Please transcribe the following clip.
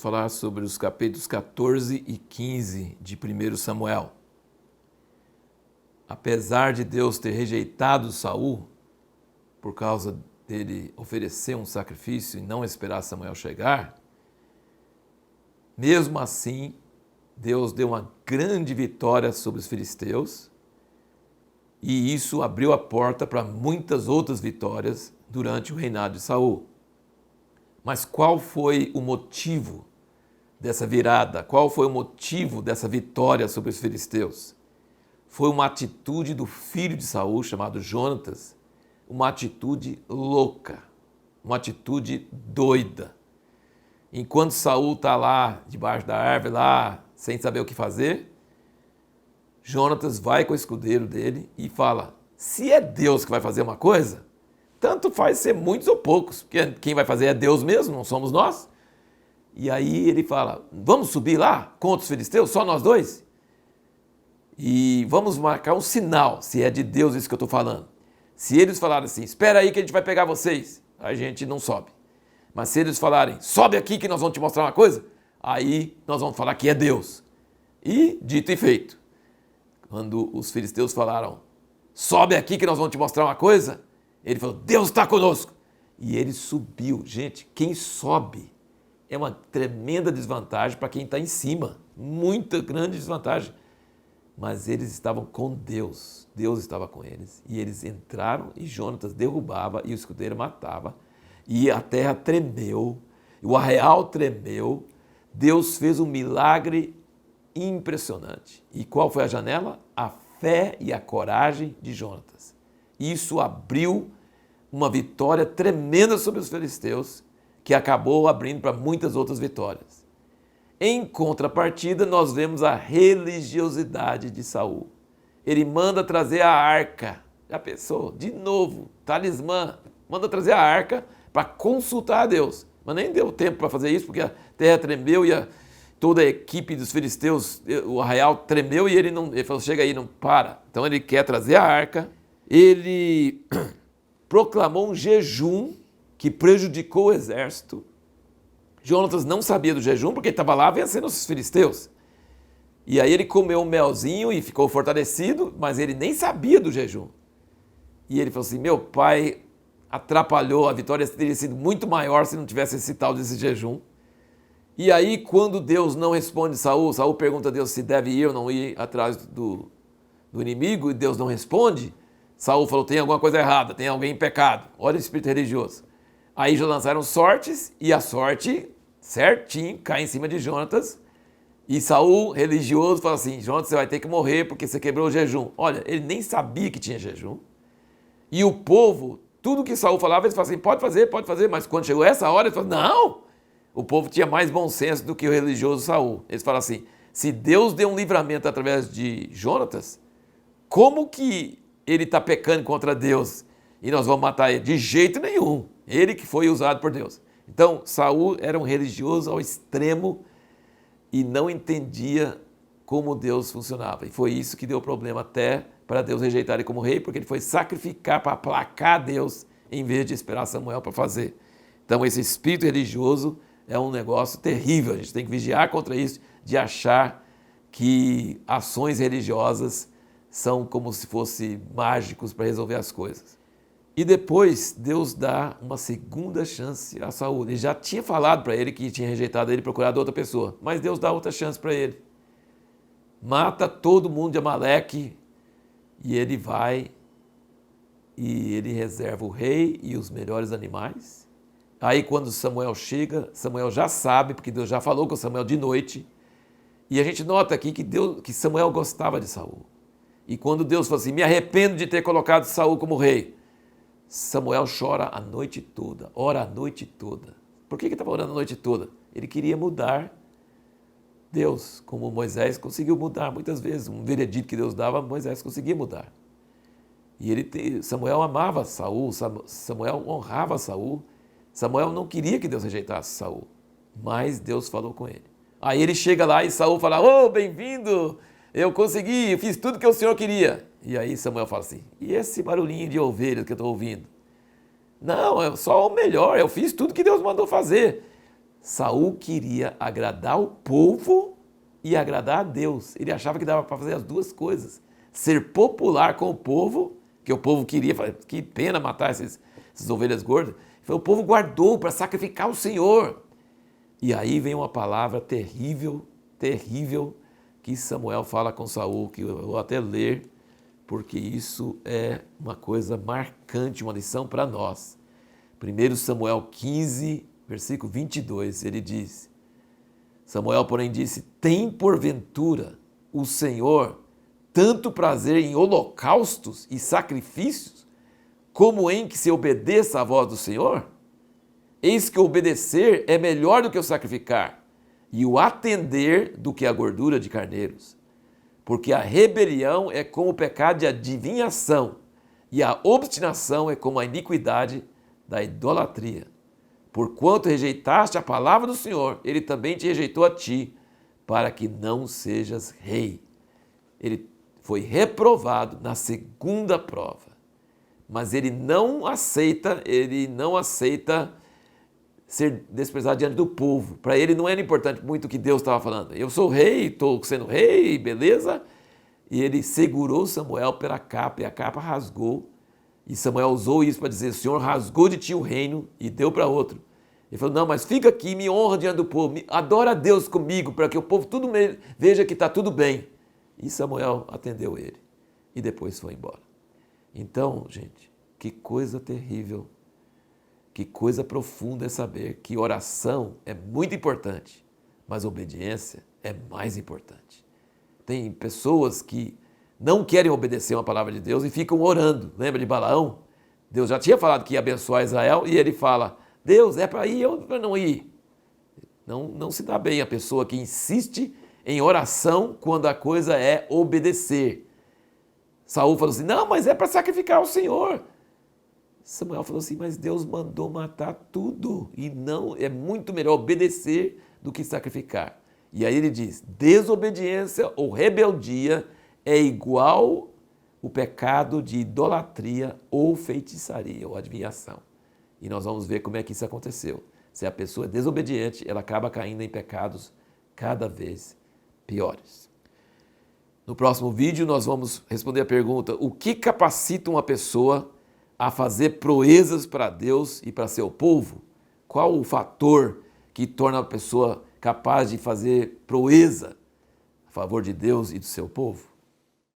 falar sobre os capítulos 14 e 15 de 1 Samuel. Apesar de Deus ter rejeitado Saul, por causa dele oferecer um sacrifício e não esperar Samuel chegar, mesmo assim, Deus deu uma grande vitória sobre os filisteus e isso abriu a porta para muitas outras vitórias durante o reinado de Saul. Mas qual foi o motivo dessa virada? Qual foi o motivo dessa vitória sobre os filisteus? Foi uma atitude do filho de Saul, chamado Jonatas, uma atitude louca, uma atitude doida. Enquanto Saul está lá, debaixo da árvore, lá, sem saber o que fazer, Jonatas vai com o escudeiro dele e fala: se é Deus que vai fazer uma coisa, tanto faz ser muitos ou poucos, porque quem vai fazer é Deus mesmo, não somos nós. E aí ele fala: vamos subir lá contra os filisteus, só nós dois? E vamos marcar um sinal, se é de Deus isso que eu estou falando. Se eles falarem assim: espera aí que a gente vai pegar vocês, a gente não sobe. Mas se eles falarem: sobe aqui que nós vamos te mostrar uma coisa, aí nós vamos falar que é Deus. E dito e feito. Quando os filisteus falaram: sobe aqui que nós vamos te mostrar uma coisa, ele falou: Deus está conosco. E ele subiu. Gente, quem sobe é uma tremenda desvantagem para quem está em cima. Muita grande desvantagem. Mas eles estavam com Deus. Deus estava com eles. E eles entraram e Jonatas derrubava e o escudeiro matava. E a terra tremeu, o arraial tremeu. Deus fez um milagre impressionante. E qual foi a janela? A fé e a coragem de Jonatas. Isso abriu uma vitória tremenda sobre os filisteus, que acabou abrindo para muitas outras vitórias. Em contrapartida, nós vemos a religiosidade de Saul. Ele manda trazer a arca. Já pensou? De novo, talismã. Manda trazer a arca para consultar a Deus. Mas nem deu tempo para fazer isso, porque a terra tremeu e toda a equipe dos filisteus, o arraial tremeu e ele falou: chega aí, não para. Então ele quer trazer a arca. Ele proclamou um jejum que prejudicou o exército. Jonatas não sabia do jejum porque ele estava lá vencendo os filisteus. E aí ele comeu um melzinho e ficou fortalecido, mas ele nem sabia do jejum. E ele falou assim: meu pai atrapalhou, a vitória teria sido muito maior se não tivesse esse tal desse jejum. E aí quando Deus não responde Saul, Saul pergunta a Deus se deve ir ou não ir atrás do inimigo, e Deus não responde. Saul falou: tem alguma coisa errada, tem alguém em pecado. Olha o espírito religioso. Aí já lançaram sortes e a sorte certinho cai em cima de Jonatas. E Saul, religioso, fala assim: Jonatas, você vai ter que morrer porque você quebrou o jejum. Olha, ele nem sabia que tinha jejum. E o povo, tudo que Saul falava, eles falavam assim: pode fazer. Mas quando chegou essa hora, eles falaram: não! O povo tinha mais bom senso do que o religioso Saul. Eles falam assim: se Deus deu um livramento através de Jonatas, como que ele está pecando contra Deus e nós vamos matar ele? De jeito nenhum. Ele que foi usado por Deus. Então, Saul era um religioso ao extremo e não entendia como Deus funcionava. E foi isso que deu problema até para Deus rejeitar ele como rei, porque ele foi sacrificar para aplacar Deus em vez de esperar Samuel para fazer. Então, esse espírito religioso é um negócio terrível. A gente tem que vigiar contra isso, de achar que ações religiosas são como se fossem mágicos para resolver as coisas. E depois Deus dá uma segunda chance a Saul. Ele já tinha falado para ele que tinha rejeitado ele e procurado outra pessoa, mas Deus dá outra chance para ele. Mata todo mundo de Amaleque e ele vai e ele reserva o rei e os melhores animais. Aí quando Samuel chega, Samuel já sabe, porque Deus já falou com Samuel de noite. E a gente nota aqui que Samuel gostava de Saul. E quando Deus fala assim: me arrependo de ter colocado Saul como rei, Samuel chora a noite toda, ora a noite toda. Por que ele estava orando a noite toda? Ele queria mudar Deus, como Moisés conseguiu mudar muitas vezes. Um veredito que Deus dava, Moisés conseguia mudar. E Samuel amava Saul, Samuel honrava Saul. Samuel não queria que Deus rejeitasse Saul, mas Deus falou com ele. Aí ele chega lá e Saul fala: ô, bem-vindo, eu consegui, eu fiz tudo que o senhor queria. E aí Samuel fala assim: e esse barulhinho de ovelhas que eu estou ouvindo? Não, é só o melhor, eu fiz tudo que Deus mandou fazer. Saul queria agradar o povo e agradar a Deus. Ele achava que dava para fazer as duas coisas. Ser popular com o povo, que o povo queria, que pena matar essas ovelhas gordas. O povo guardou para sacrificar o Senhor. E aí vem uma palavra terrível, terrível, que Samuel fala com Saul, que eu vou até ler, porque isso é uma coisa marcante, uma lição para nós. 1 Samuel 15, versículo 22, ele diz: Samuel, porém, disse: tem porventura o Senhor tanto prazer em holocaustos e sacrifícios, como em que se obedeça à voz do Senhor? Eis que obedecer é melhor do que o sacrificar, e o atender do que a gordura de carneiros. Porque a rebelião é como o pecado de adivinhação, e a obstinação é como a iniquidade da idolatria. Porquanto rejeitaste a palavra do Senhor, ele também te rejeitou a ti, para que não sejas rei. Ele foi reprovado na segunda prova, mas ele não aceita ser desprezado diante do povo. Para ele não era importante muito o que Deus estava falando. Eu sou rei, estou sendo rei, beleza? E ele segurou Samuel pela capa, e a capa rasgou. E Samuel usou isso para dizer: o Senhor rasgou de ti o reino e deu para outro. Ele falou: não, mas fica aqui, me honra diante do povo, adora a Deus comigo, para que o povo tudo veja que está tudo bem. E Samuel atendeu ele e depois foi embora. Então, gente, que coisa terrível, que coisa profunda é saber que oração é muito importante, mas obediência é mais importante. Tem pessoas que não querem obedecer uma palavra de Deus e ficam orando. Lembra de Balaão? Deus já tinha falado que ia abençoar Israel e ele fala: Deus, é para ir ou para não ir? Não se dá bem a pessoa que insiste em oração quando a coisa é obedecer. Saul falou assim: não, mas é para sacrificar o Senhor. Samuel falou assim: mas Deus mandou matar tudo e não, é muito melhor obedecer do que sacrificar. E aí ele diz: desobediência ou rebeldia é igual o pecado de idolatria ou feitiçaria ou adivinhação. E nós vamos ver como é que isso aconteceu. Se a pessoa é desobediente, ela acaba caindo em pecados cada vez piores. No próximo vídeo nós vamos responder a pergunta: o que capacita uma pessoa a fazer proezas para Deus e para seu povo? Qual o fator que torna a pessoa capaz de fazer proeza a favor de Deus e do seu povo?